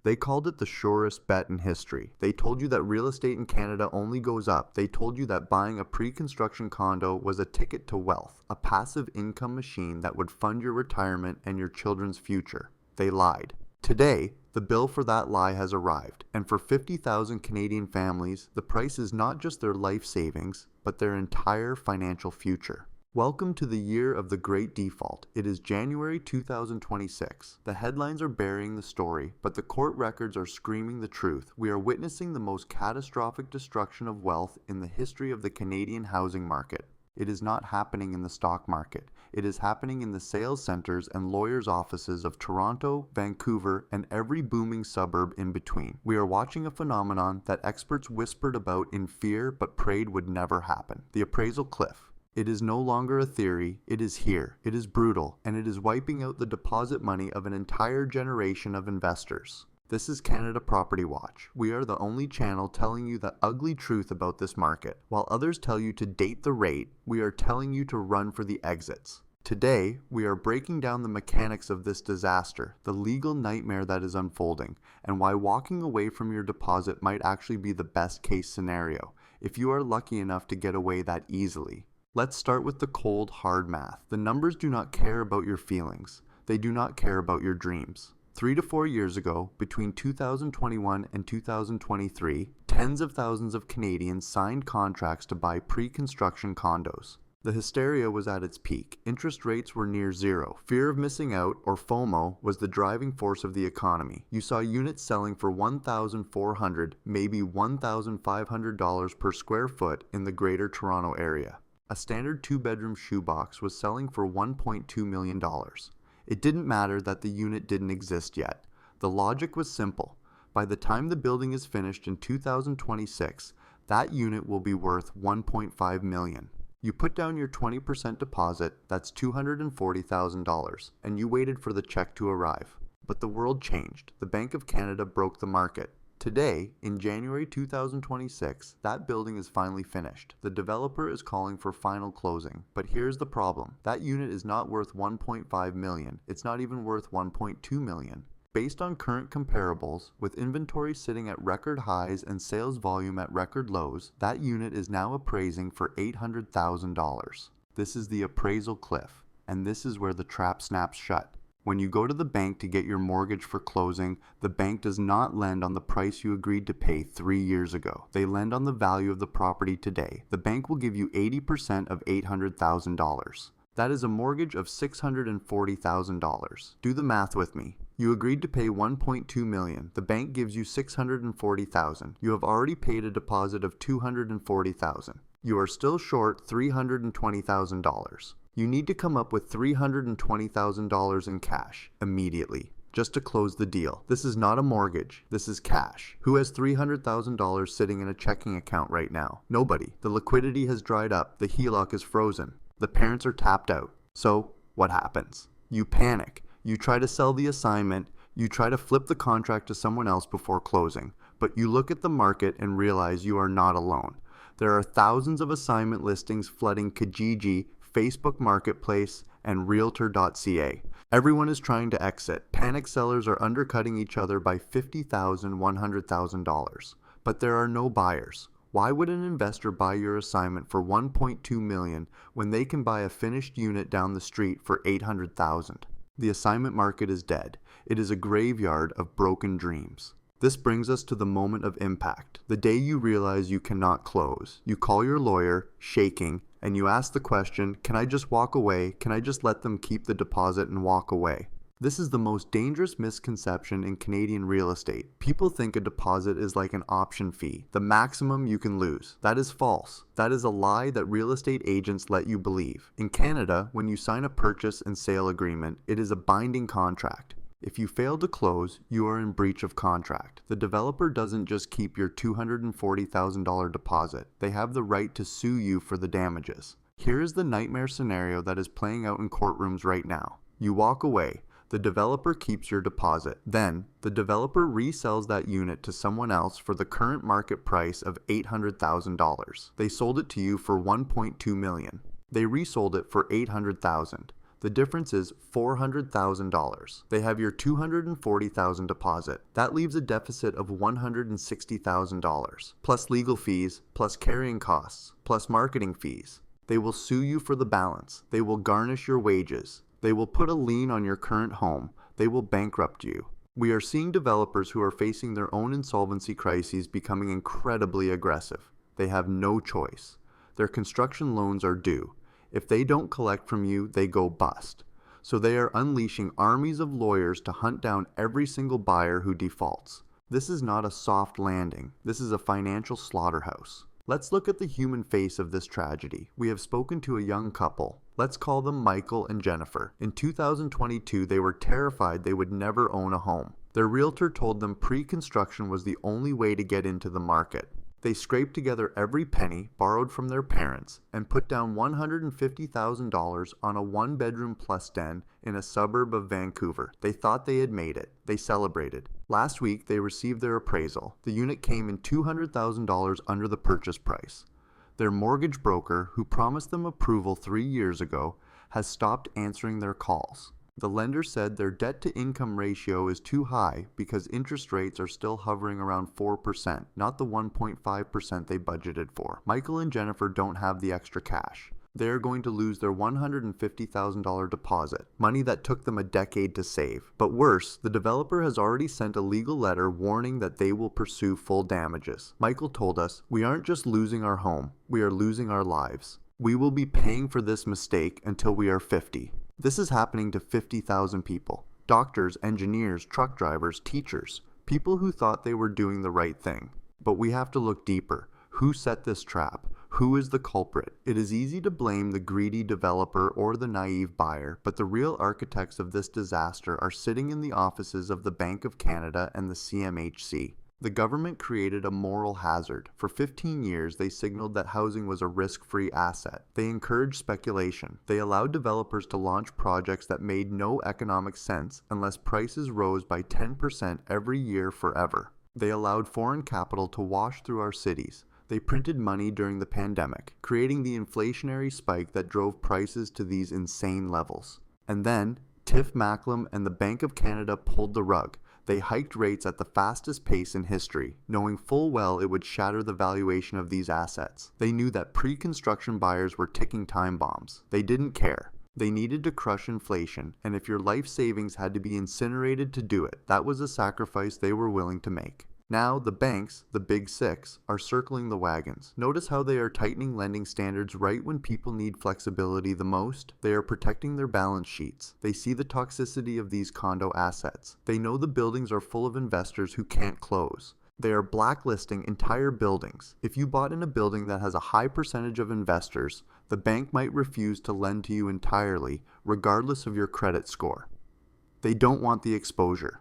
They called it the surest bet in history. They told you that real estate in Canada only goes up. They told you that buying a pre-construction condo was a ticket to wealth, a passive income machine that would fund your retirement and your children's future. They lied. Today, the bill for that lie has arrived, and for 50,000 Canadian families, the price is not just their life savings, but their entire financial future. Welcome to the year of the Great Default. It is January 2026. The headlines are burying the story, but the court records are screaming the truth. We are witnessing the most catastrophic destruction of wealth in the history of the Canadian housing market. It is not happening in the stock market. It is happening in the sales centers and lawyers' offices of Toronto, Vancouver, and every booming suburb in between. We are watching a phenomenon that experts whispered about in fear but prayed would never happen. The appraisal cliff. It is no longer a theory, it is here, it is brutal, and it is wiping out the deposit money of an entire generation of investors. This is Canada Property Watch. We are the only channel telling you the ugly truth about this market. While others tell you to date the rate, we are telling you to run for the exits. Today, we are breaking down the mechanics of this disaster, the legal nightmare that is unfolding, and why walking away from your deposit might actually be the best case scenario, if you are lucky enough to get away that easily. Let's start with the cold, hard math. The numbers do not care about your feelings. They do not care about your dreams. 3 to 4 years ago, between 2021 and 2023, tens of thousands of Canadians signed contracts to buy pre-construction condos. The hysteria was at its peak. Interest rates were near zero. Fear of missing out, or FOMO, was the driving force of the economy. You saw units selling for $1,400, maybe $1,500 per square foot in the Greater Toronto area. A standard 2-bedroom shoebox was selling for $1.2 million. It didn't matter that the unit didn't exist yet. The logic was simple. By the time the building is finished in 2026, that unit will be worth $1.5 million. You put down your 20% deposit, that's $240,000, and you waited for the check to arrive. But the world changed. The Bank of Canada broke the market. Today, in January 2026, that building is finally finished. The developer is calling for final closing. But here's the problem. That unit is not worth $1.5 million. It's not even worth $1.2 million. Based on current comparables, with inventory sitting at record highs and sales volume at record lows, that unit is now appraising for $800,000. This is the appraisal cliff, and this is where the trap snaps shut. When you go to the bank to get your mortgage for closing, the bank does not lend on the price you agreed to pay 3 years ago. They lend on the value of the property today. The bank will give you 80% of $800,000. That is a mortgage of $640,000. Do the math with me. You agreed to pay $1.2 million. The bank gives you $640,000. You have already paid a deposit of $240,000. You are still short $320,000. You need to come up with $320,000 in cash immediately, just to close the deal. This is not a mortgage, this is cash. Who has $300,000 sitting in a checking account right now? Nobody. The liquidity has dried up, the HELOC is frozen, the parents are tapped out. So, what happens? You panic. You try to sell the assignment, you try to flip the contract to someone else before closing, but you look at the market and realize you are not alone. There are thousands of assignment listings flooding Kijiji, Facebook Marketplace, and Realtor.ca. Everyone is trying to exit. Panic sellers are undercutting each other by $50,000, $100,000. But there are no buyers. Why would an investor buy your assignment for $1.2 million when they can buy a finished unit down the street for $800,000? The assignment market is dead. It is a graveyard of broken dreams. This brings us to the moment of impact, the day you realize you cannot close. You call your lawyer, shaking, and you ask the question, can I just walk away? Can I just let them keep the deposit and walk away? This is the most dangerous misconception in Canadian real estate. People think a deposit is like an option fee, the maximum you can lose. That is false. That is a lie that real estate agents let you believe. In Canada, when you sign a purchase and sale agreement, it is a binding contract. If you fail to close, you are in breach of contract. The developer doesn't just keep your $240,000 deposit. They have the right to sue you for the damages. Here is the nightmare scenario that is playing out in courtrooms right now. You walk away. The developer keeps your deposit. Then, the developer resells that unit to someone else for the current market price of $800,000. They sold it to you for $1.2 million. They resold it for $800,000. The difference is $400,000. They have your $240,000 deposit. That leaves a deficit of $160,000, plus legal fees, plus carrying costs, plus marketing fees. They will sue you for the balance. They will garnish your wages. They will put a lien on your current home. They will bankrupt you. We are seeing developers who are facing their own insolvency crises becoming incredibly aggressive. They have no choice. Their construction loans are due. If they don't collect from you, they go bust. So they are unleashing armies of lawyers to hunt down every single buyer who defaults. This is not a soft landing. This is a financial slaughterhouse. Let's look at the human face of this tragedy. We have spoken to a young couple. Let's call them Michael and Jennifer. In 2022, they were terrified they would never own a home. Their realtor told them pre-construction was the only way to get into the market. They scraped together every penny borrowed from their parents and put down $150,000 on a one-bedroom plus den in a suburb of Vancouver. They thought they had made it. They celebrated. Last week, they received their appraisal. The unit came in $200,000 under the purchase price. Their mortgage broker, who promised them approval 3 years ago, has stopped answering their calls. The lender said their debt-to-income ratio is too high because interest rates are still hovering around 4%, not the 1.5% they budgeted for. Michael and Jennifer don't have the extra cash. They are going to lose their $150,000 deposit, money that took them a decade to save. But worse, the developer has already sent a legal letter warning that they will pursue full damages. Michael told us, "We aren't just losing our home, we are losing our lives. We will be paying for this mistake until we are 50. This is happening to 50,000 people. Doctors, engineers, truck drivers, teachers. People who thought they were doing the right thing. But we have to look deeper. Who set this trap? Who is the culprit? It is easy to blame the greedy developer or the naive buyer, but the real architects of this disaster are sitting in the offices of the Bank of Canada and the CMHC. The government created a moral hazard. For 15 years, they signaled that housing was a risk-free asset. They encouraged speculation. They allowed developers to launch projects that made no economic sense unless prices rose by 10% every year forever. They allowed foreign capital to wash through our cities. They printed money during the pandemic, creating the inflationary spike that drove prices to these insane levels. And then, Tiff Macklem and the Bank of Canada pulled the rug. They hiked rates at the fastest pace in history, knowing full well it would shatter the valuation of these assets. They knew that pre-construction buyers were ticking time bombs. They didn't care. They needed to crush inflation, and if your life savings had to be incinerated to do it, that was a sacrifice they were willing to make. Now, the banks, the big six, are circling the wagons. Notice how they are tightening lending standards right when people need flexibility the most? They are protecting their balance sheets. They see the toxicity of these condo assets. They know the buildings are full of investors who can't close. They are blacklisting entire buildings. If you bought in a building that has a high percentage of investors, the bank might refuse to lend to you entirely, regardless of your credit score. They don't want the exposure.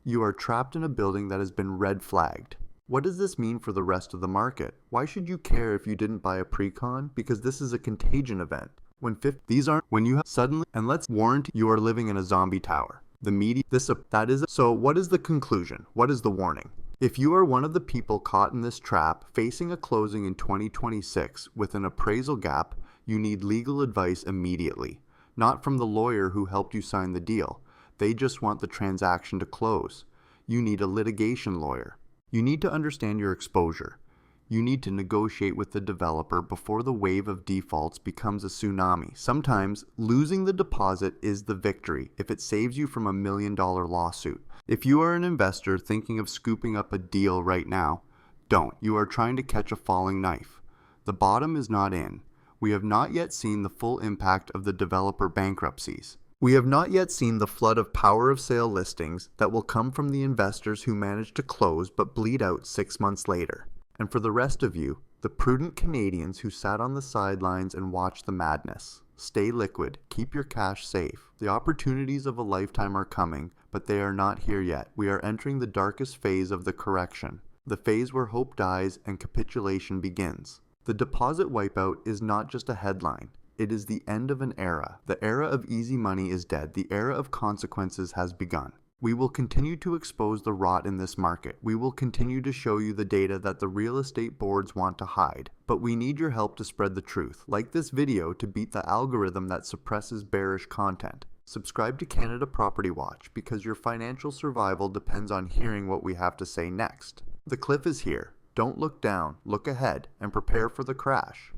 You are trapped in a building that has been red flagged. What does this mean for the rest of the market? Why should you care if you didn't buy a pre-con? Because this is a contagion event. When you have suddenly, and let's warrant you are living in a zombie tower. The media, so what is the conclusion? What is the warning? If you are one of the people caught in this trap, facing a closing in 2026 with an appraisal gap, you need legal advice immediately. Not from the lawyer who helped you sign the deal. They just want the transaction to close. You need a litigation lawyer. You need to understand your exposure. You need to negotiate with the developer before the wave of defaults becomes a tsunami. Sometimes, losing the deposit is the victory if it saves you from $1 million lawsuit. If you are an investor thinking of scooping up a deal right now, don't. You are trying to catch a falling knife. The bottom is not in. We have not yet seen the full impact of the developer bankruptcies. We have not yet seen the flood of power of sale listings that will come from the investors who managed to close but bleed out 6 months later. And for the rest of you, the prudent Canadians who sat on the sidelines and watched the madness, stay liquid, keep your cash safe. The opportunities of a lifetime are coming, but they are not here yet. We are entering the darkest phase of the correction, the phase where hope dies and capitulation begins. The deposit wipeout is not just a headline. It is the end of an era. The era of easy money is dead. The era of consequences has begun. We will continue to expose the rot in this market. We will continue to show you the data that the real estate boards want to hide. But we need your help to spread the truth. Like this video to beat the algorithm that suppresses bearish content. Subscribe to Canada Property Watch because your financial survival depends on hearing what we have to say next. The cliff is here. Don't look down, look ahead, and prepare for the crash.